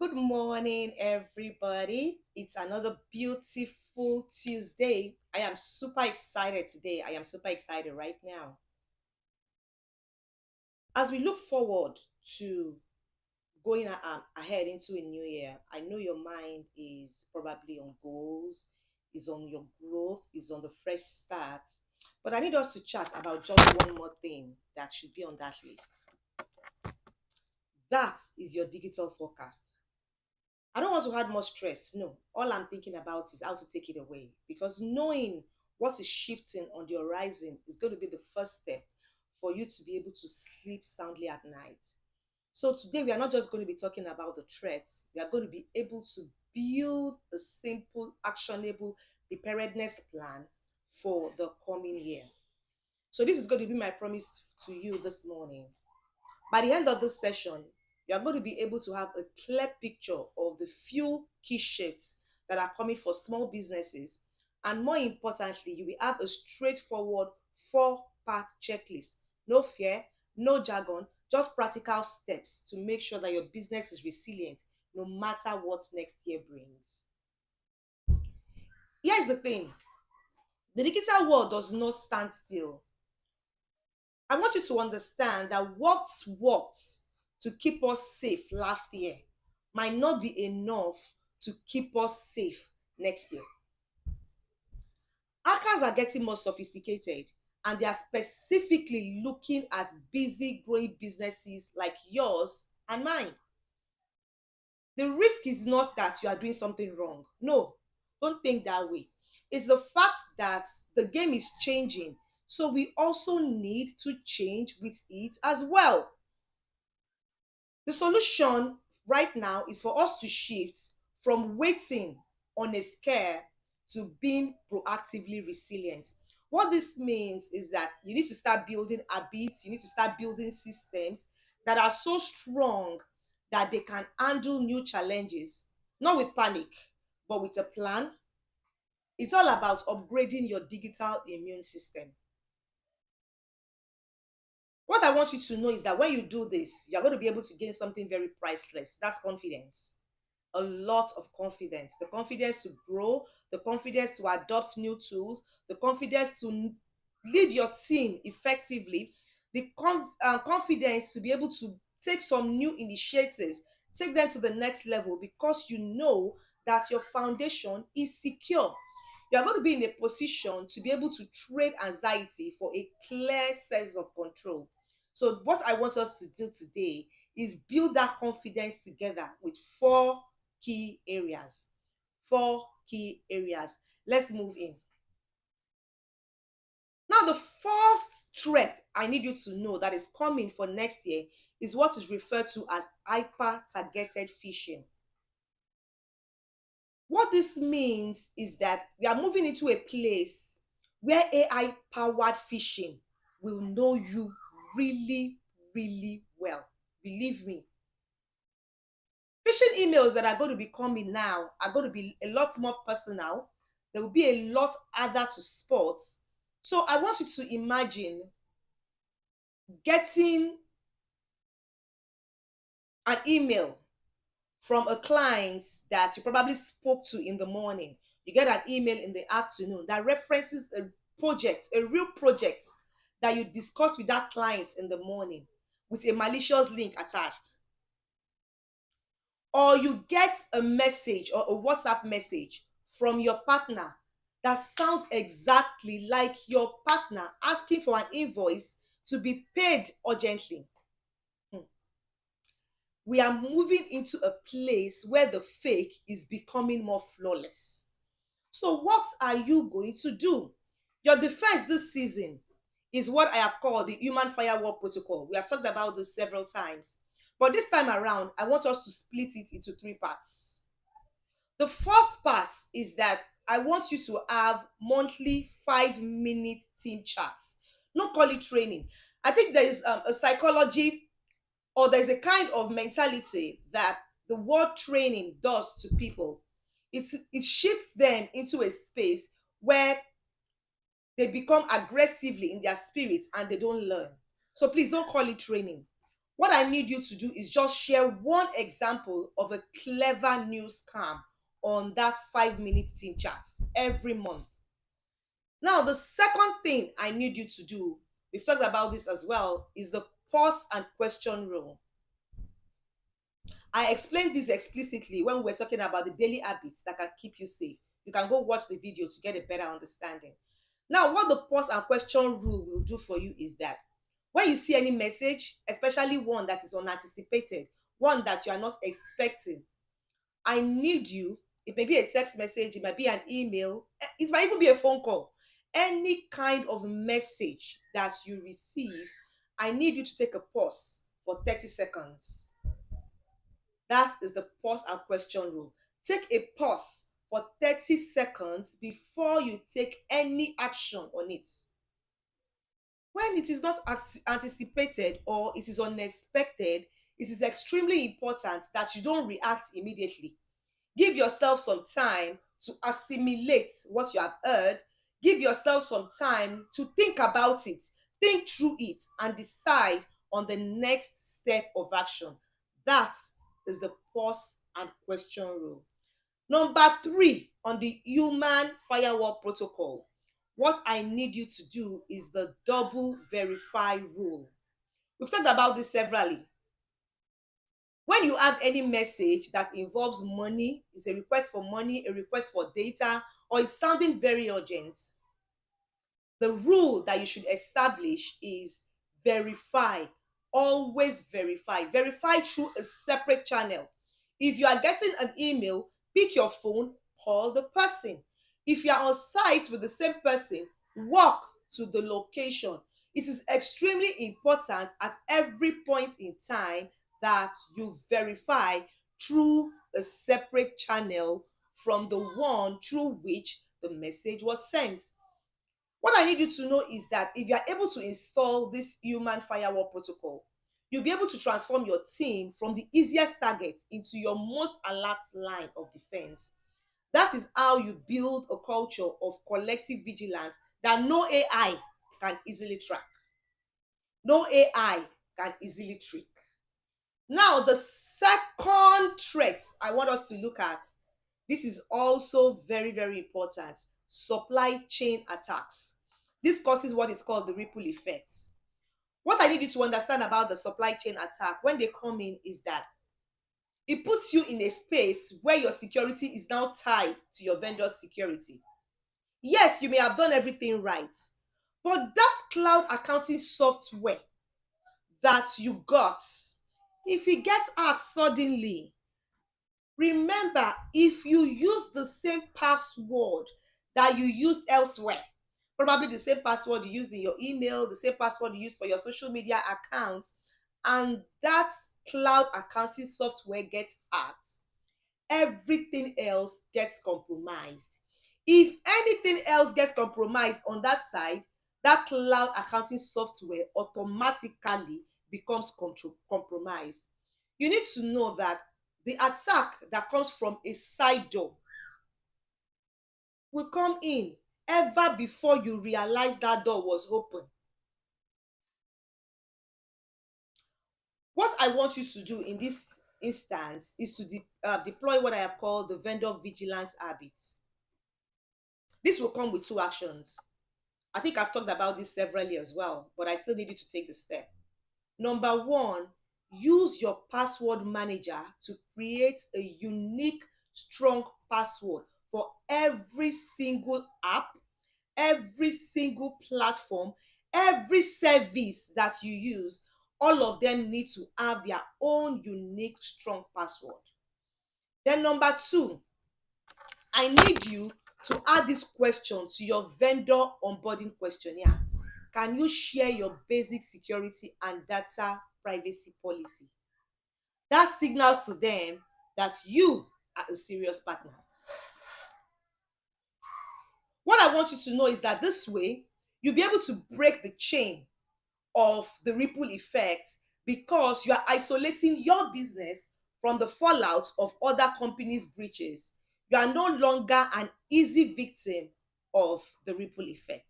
Good morning, everybody. It's another beautiful Tuesday. I am super excited today. I am super excited right now. As we look forward to going ahead into a new year, I know your mind is probably on goals, is on your growth, is on the fresh start. But I need us to chat about just one more thing that should be on that list. That is your digital forecast. I don't want to add more stress. No, all I'm thinking about is how to take it away because knowing what is shifting on the horizon is going to be the first step for you to be able to sleep soundly at night. So, today we are not just going to be talking about the threats, we are going to be able to build a simple, actionable preparedness plan for the coming year. So, this is going to be my promise to you this morning. By the end of this session, you are going to be able to have a clear picture of the few key shifts that are coming for small businesses. And more importantly, you will have a straightforward 4-part checklist. No fear, no jargon, just practical steps to make sure that your business is resilient no matter what next year brings. Here's the thing, the digital world does not stand still. I want you to understand that what's worked to keep us safe last year might not be enough to keep us safe next year. Hackers are getting more sophisticated and they are specifically looking at busy growing businesses like yours and mine. The risk is not that you are doing something wrong. No, don't think that way. It's the fact that the game is changing. So we also need to change with it as well. The solution right now is for us to shift from waiting on a scare to being proactively resilient. What this means is that you need to start building habits, you need to start building systems that are so strong that they can handle new challenges, not with panic, but with a plan. It's all about upgrading your digital immune system. What I want you to know is that when you do this, you're going to be able to gain something very priceless. That's confidence. A lot of confidence. The confidence to grow, the confidence to adopt new tools, the confidence to lead your team effectively, the confidence to be able to take some new initiatives, take them to the next level because you know that your foundation is secure. You are going to be in a position to be able to trade anxiety for a clear sense of control. So, what I want us to do today is build that confidence together with four key areas. Four key areas. Let's move in. Now, the first threat I need you to know that is coming for next year is what is referred to as hyper targeted phishing. What this means is that we are moving into a place where AI powered phishing will know you really, really well. Believe me. Phishing emails that are going to be coming now are going to be a lot more personal. They will be a lot harder to spot. So I want you to imagine getting an email from a client that you probably spoke to in the morning. You get an email in the afternoon that references a project, a real project that you discussed with that client in the morning with a malicious link attached. Or you get a message or a WhatsApp message from your partner that sounds exactly like your partner asking for an invoice to be paid urgently. We are moving into a place where the fake is becoming more flawless. So, what are you going to do? Your defense this season is what I have called the human firewall protocol. We have talked about this several times. But this time around, I want us to split it into three parts. The first part is that I want you to have monthly 5-minute team chats. Not call it training. I think there is a psychology or there's a kind of mentality that the word training does to people. It shifts them into a space where they become aggressively in their spirits and they don't learn. So please don't call it training. What I need you to do is just share one example of a clever news scam on that 5 minute team chat every month. Now, the second thing I need you to do, we've talked about this as well, is the pause and question rule. I explained this explicitly when we were talking about the daily habits that can keep you safe. You can go watch the video to get a better understanding. Now, what the pause and question rule will do for you is that when you see any message, especially one that is unanticipated, one that you are not expecting, I need you, it may be a text message, it might be an email, it might even be a phone call. Any kind of message that you receive, I need you to take a pause for 30 seconds. That is the pause and question rule. Take a pause for 30 seconds before you take any action on it. When it is not anticipated or it is unexpected, it is extremely important that you don't react immediately. Give yourself some time to assimilate what you have heard. Give yourself some time to think about it, think through it, and decide on the next step of action. That is the pause and question rule. Number 3 on the human firewall protocol, what I need you to do is the double verify rule. We've talked about this severally. When you have any message that involves money, it's a request for money, a request for data, or it's sounding very urgent, the rule that you should establish is verify. Always verify. Verify through a separate channel. If you are getting an email, pick your phone, call the person. If you are on site with the same person, walk to the location. It is extremely important at every point in time that you verify through a separate channel from the one through which the message was sent. What I need you to know is that if you are able to install this human firewall protocol, you'll be able to transform your team from the easiest target into your most alert line of defense. That is how you build a culture of collective vigilance that no AI can easily track. No AI can easily trick. Now, the second threat I want us to look at, this is also very, very important: supply chain attacks. This causes what is called the ripple effect. What I need you to understand about the supply chain attack when they come in is that it puts you in a space where your security is now tied to your vendor's security. Yes, you may have done everything right, but that cloud accounting software that you got, if it gets hacked suddenly, remember, if you use the same password that you used elsewhere, probably the same password you used in your email, the same password you used for your social media accounts, and that cloud accounting software gets hacked, everything else gets compromised. If anything else gets compromised on that side, that cloud accounting software automatically becomes compromised. You need to know that the attack that comes from a side door will come in ever before you realize that door was open. What I want you to do in this instance is to deploy what I have called the vendor vigilance habit. This will come with 2 actions. I think I've talked about this severally as well, but I still need you to take the step. Number 1, use your password manager to create a unique, strong password for every single app, every single platform, every service that you use. All of them need to have their own unique, strong password. Then number 2, I need you to add this question to your vendor onboarding questionnaire. Can you share your basic security and data privacy policy? That signals to them that you are a serious partner. What I want you to know is that this way, you'll be able to break the chain of the ripple effect because you are isolating your business from the fallout of other companies' breaches. You are no longer an easy victim of the ripple effect.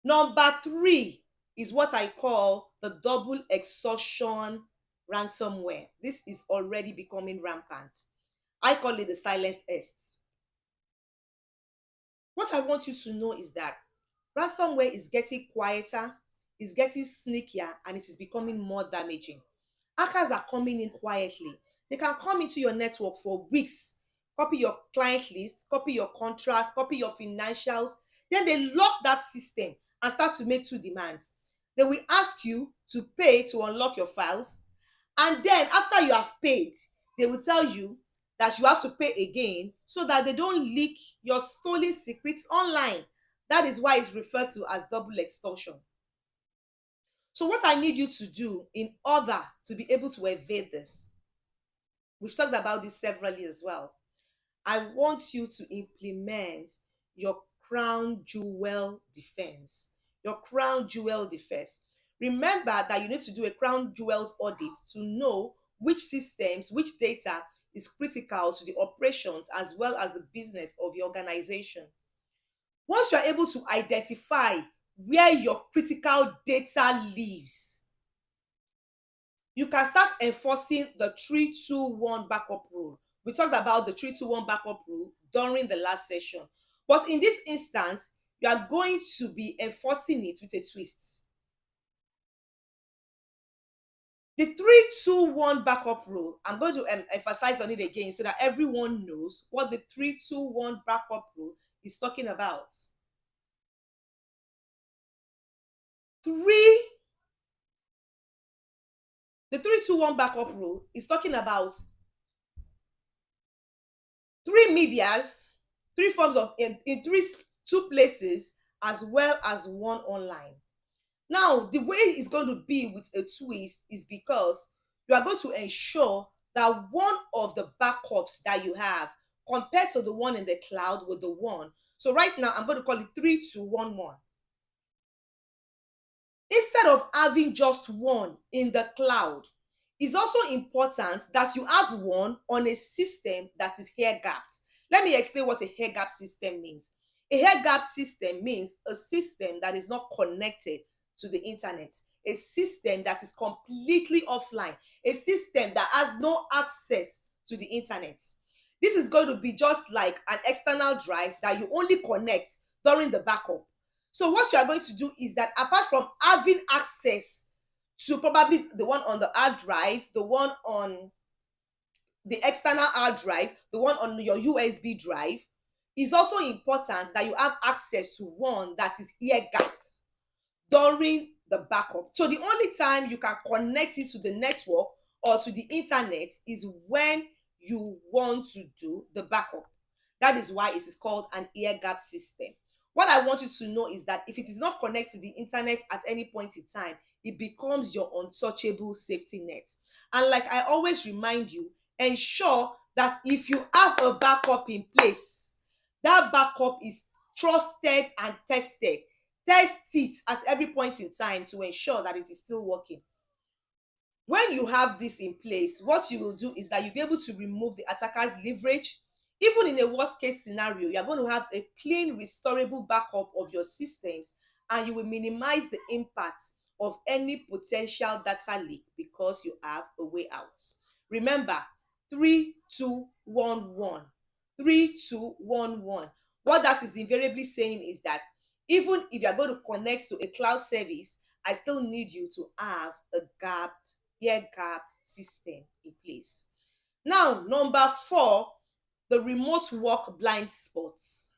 Number 3, is what I call the double extortion ransomware. This is already becoming rampant. I call it the silent S. What I want you to know is that ransomware is getting quieter, is getting sneakier, and it is becoming more damaging. Hackers are coming in quietly. They can come into your network for weeks, copy your client list, copy your contracts, copy your financials. Then they lock that system and start to make two demands. They will ask you to pay to unlock your files. And then after you have paid, they will tell you that you have to pay again so that they don't leak your stolen secrets online. That is why it's referred to as double extortion. So what I need you to do in order to be able to evade this, we've talked about this severally as well. I want you to implement your crown jewel defense. Your crown jewel defense. Remember that you need to do a crown jewels audit to know which systems, which data is critical to the operations as well as the business of your organization. Once you are able to identify where your critical data lives, you can start enforcing the 3-2-1 backup rule. We talked about the 3-2-1 backup rule during the last session. But in this instance, you are going to be enforcing it with a twist. The 3-2-1 backup rule, I'm going to emphasize on it again so that everyone knows what the 3-2-1 backup rule is talking about. The 3-2-1 backup rule is talking about 3 medias, 3 forms of in 2 places as well as 1 online. Now, the way it's going to be with a twist is because you are going to ensure that one of the backups that you have compared to the one in the cloud with the one. So right now, I'm going to call it 3-2-1-1. Instead of having just one in the cloud, it's also important that you have one on a system that is air gapped. Let me explain what a air gap system means. A air gap system means a system that is not connected to the internet, a system that is completely offline, a system that has no access to the internet. This is going to be just like an external drive that you only connect during the backup. So what you are going to do is that apart from having access to probably the one on the hard drive, the one on the external hard drive, the one on your USB drive, it's also important that you have access to one that is air gapped during the backup. So the only time you can connect it to the network or to the internet is when you want to do the backup. That is why it is called an air gap system. What I want you to know is that if it is not connected to the internet at any point in time, it becomes your untouchable safety net. And like I always remind you, ensure that if you have a backup in place, that backup is trusted and tested. Test it at every point in time to ensure that it is still working. When you have this in place, what you will do is that you'll be able to remove the attacker's leverage. Even in a worst case scenario, you're going to have a clean, restorable backup of your systems, and you will minimize the impact of any potential data leak because you have a way out. Remember, 3-2-1-1. 3-2-1-1. What that is invariably saying is that even if you're going to connect to a cloud service, I still need you to have a air gap system in place. Now, number 4, the remote work blind spots.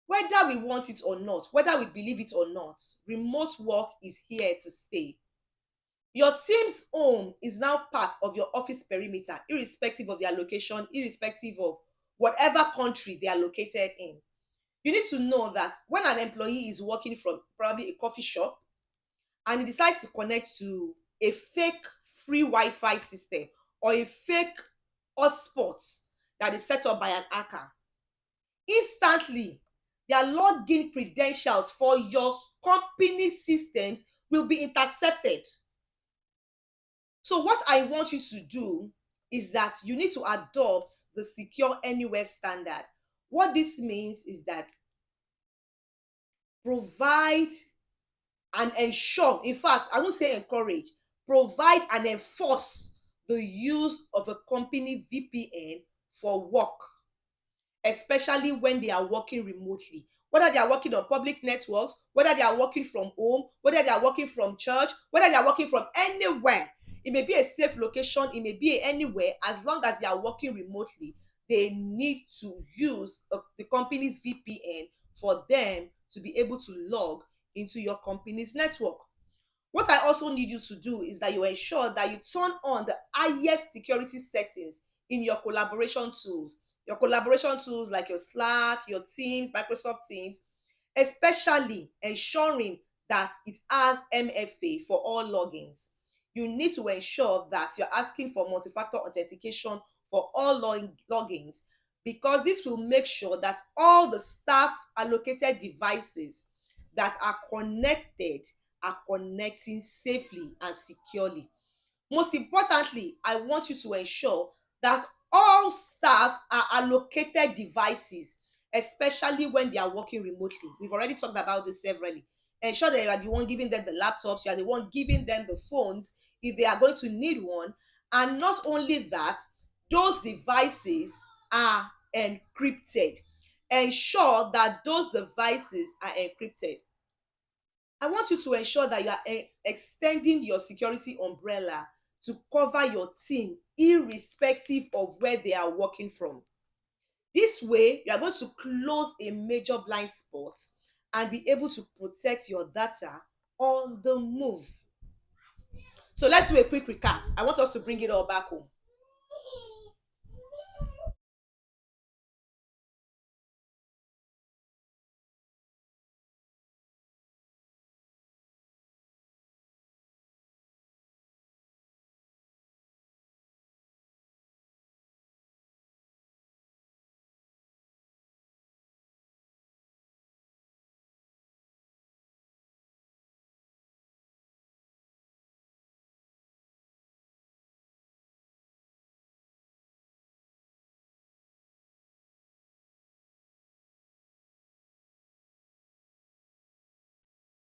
Whether we want it or not, whether we believe it or not, remote work is here to stay. Your team's home is now part of your office perimeter, irrespective of their location, irrespective of whatever country they are located in. You need to know that when an employee is working from probably a coffee shop and he decides to connect to a fake free Wi-Fi system or a fake hotspot that is set up by an hacker, instantly their login credentials for your company systems will be intercepted. So what I want you to do is that you need to adopt the Secure Anywhere standard. What this means is that provide and ensure, in fact, I won't say encourage, provide and enforce the use of a company VPN for work, especially when they are working remotely. Whether they are working on public networks, whether they are working from home, whether they are working from church, whether they are working from anywhere. It may be a safe location, it may be anywhere, as long as they are working remotely, they need to use the company's VPN for them to be able to log into your company's network. What I also need you to do is that you ensure that you turn on the highest security settings in your collaboration tools. Your collaboration tools like your Slack, your Teams, Microsoft Teams, especially ensuring that it has MFA for all logins. You need to ensure that you're asking for multi-factor authentication for all logins, because this will make sure that all the staff allocated devices that are connecting safely and securely. Most importantly, I want you to ensure that all staff are allocated devices, especially when they are working remotely. We've already talked about this severally. Ensure that you are the one giving them the laptops, you are the one giving them the phones if they are going to need one. And not only that, those devices are encrypted. Ensure that those devices are encrypted. I want you to ensure that you are extending your security umbrella to cover your team irrespective of where they are working from. This way, you are going to close a major blind spot and be able to protect your data on the move. So let's do a quick recap. I want us to bring it all back home.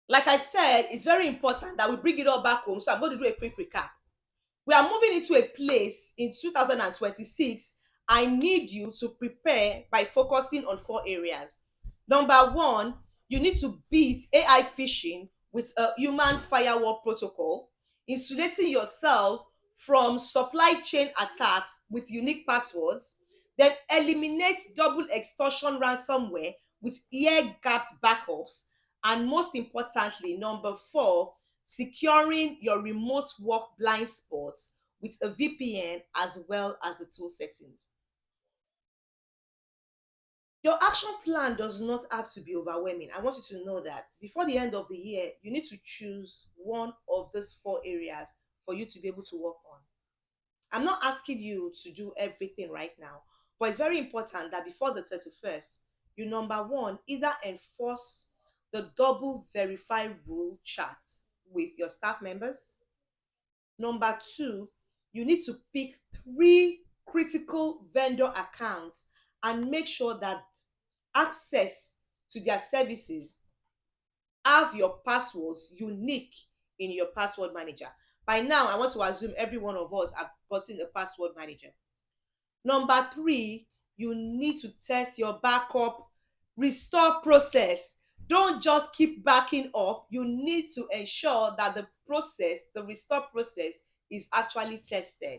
Like I said, it's very important that we bring it all back home. So I'm going to do a quick recap. We are moving into a place in 2026. I need you to prepare by focusing on four areas. Number one, you need to beat AI phishing with a human firewall protocol, insulating yourself from supply chain attacks with unique passwords. Then eliminate double extortion ransomware with ear gapped backups. And most importantly, number four, securing your remote work blind spots with a VPN as well as the tool settings. Your action plan does not have to be overwhelming. I want you to know that before the end of the year, you need to choose one of those four areas for you to be able to work on. I'm not asking you to do everything right now, but it's very important that before the 31st, you number one, either enforce the double verify rule chat with your staff members. Number two, you need to pick three critical vendor accounts and make sure that access to their services have your passwords unique in your password manager. By now, I want to assume every one of us have gotten a password manager. Number three, you need to test your backup restore process. Don't just keep backing up. You need to ensure that the restore process is actually tested.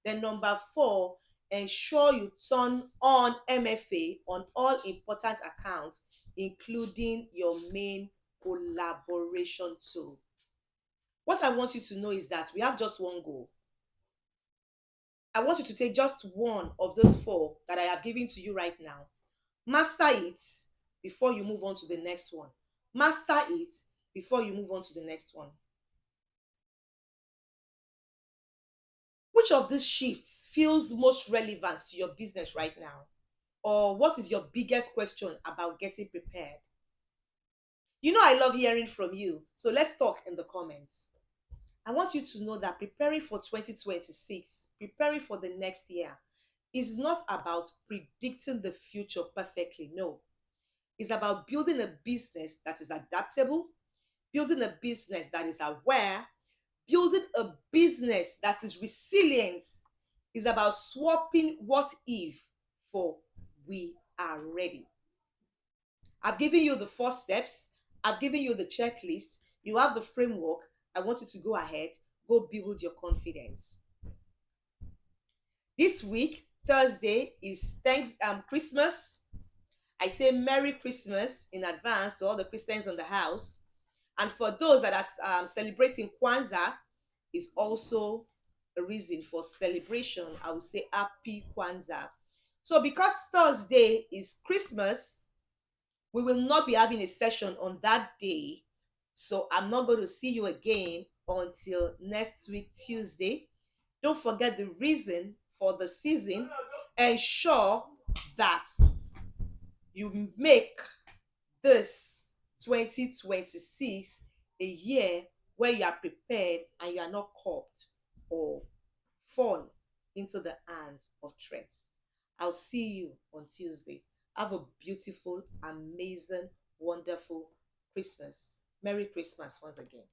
Then number four, ensure you turn on MFA on all important accounts, including your main collaboration tool. What I want you to know is that we have just one goal. I want you to take just one of those four that I have given to you right now. Master it before you move on to the next one. Master it before you move on to the next one. Which of these shifts feels most relevant to your business right now? Or what is your biggest question about getting prepared? You know, I love hearing from you. So let's talk in the comments. I want you to know that preparing for 2026, preparing for the next year, is not about predicting the future perfectly. No, it's about building a business that is adaptable, building a business that is aware, building a business that is resilient, is about swapping what if for we are ready. I've given you the 4 steps. I've given you the checklist. You have the framework. I want you to go ahead, go build your confidence. This week, Thursday, is Christmas. I say Merry Christmas in advance to all the Christians in the house. And for those that are celebrating Kwanzaa, is also a reason for celebration. I will say Happy Kwanzaa. So because Thursday is Christmas, we will not be having a session on that day. So I'm not going to see you again until next week, Tuesday. Don't forget the reason for the season. Ensure that you make this 2026 a year where you are prepared and you are not caught or fall into the hands of threats. I'll see you on Tuesday. Have a beautiful, amazing, wonderful Christmas. Merry Christmas once again.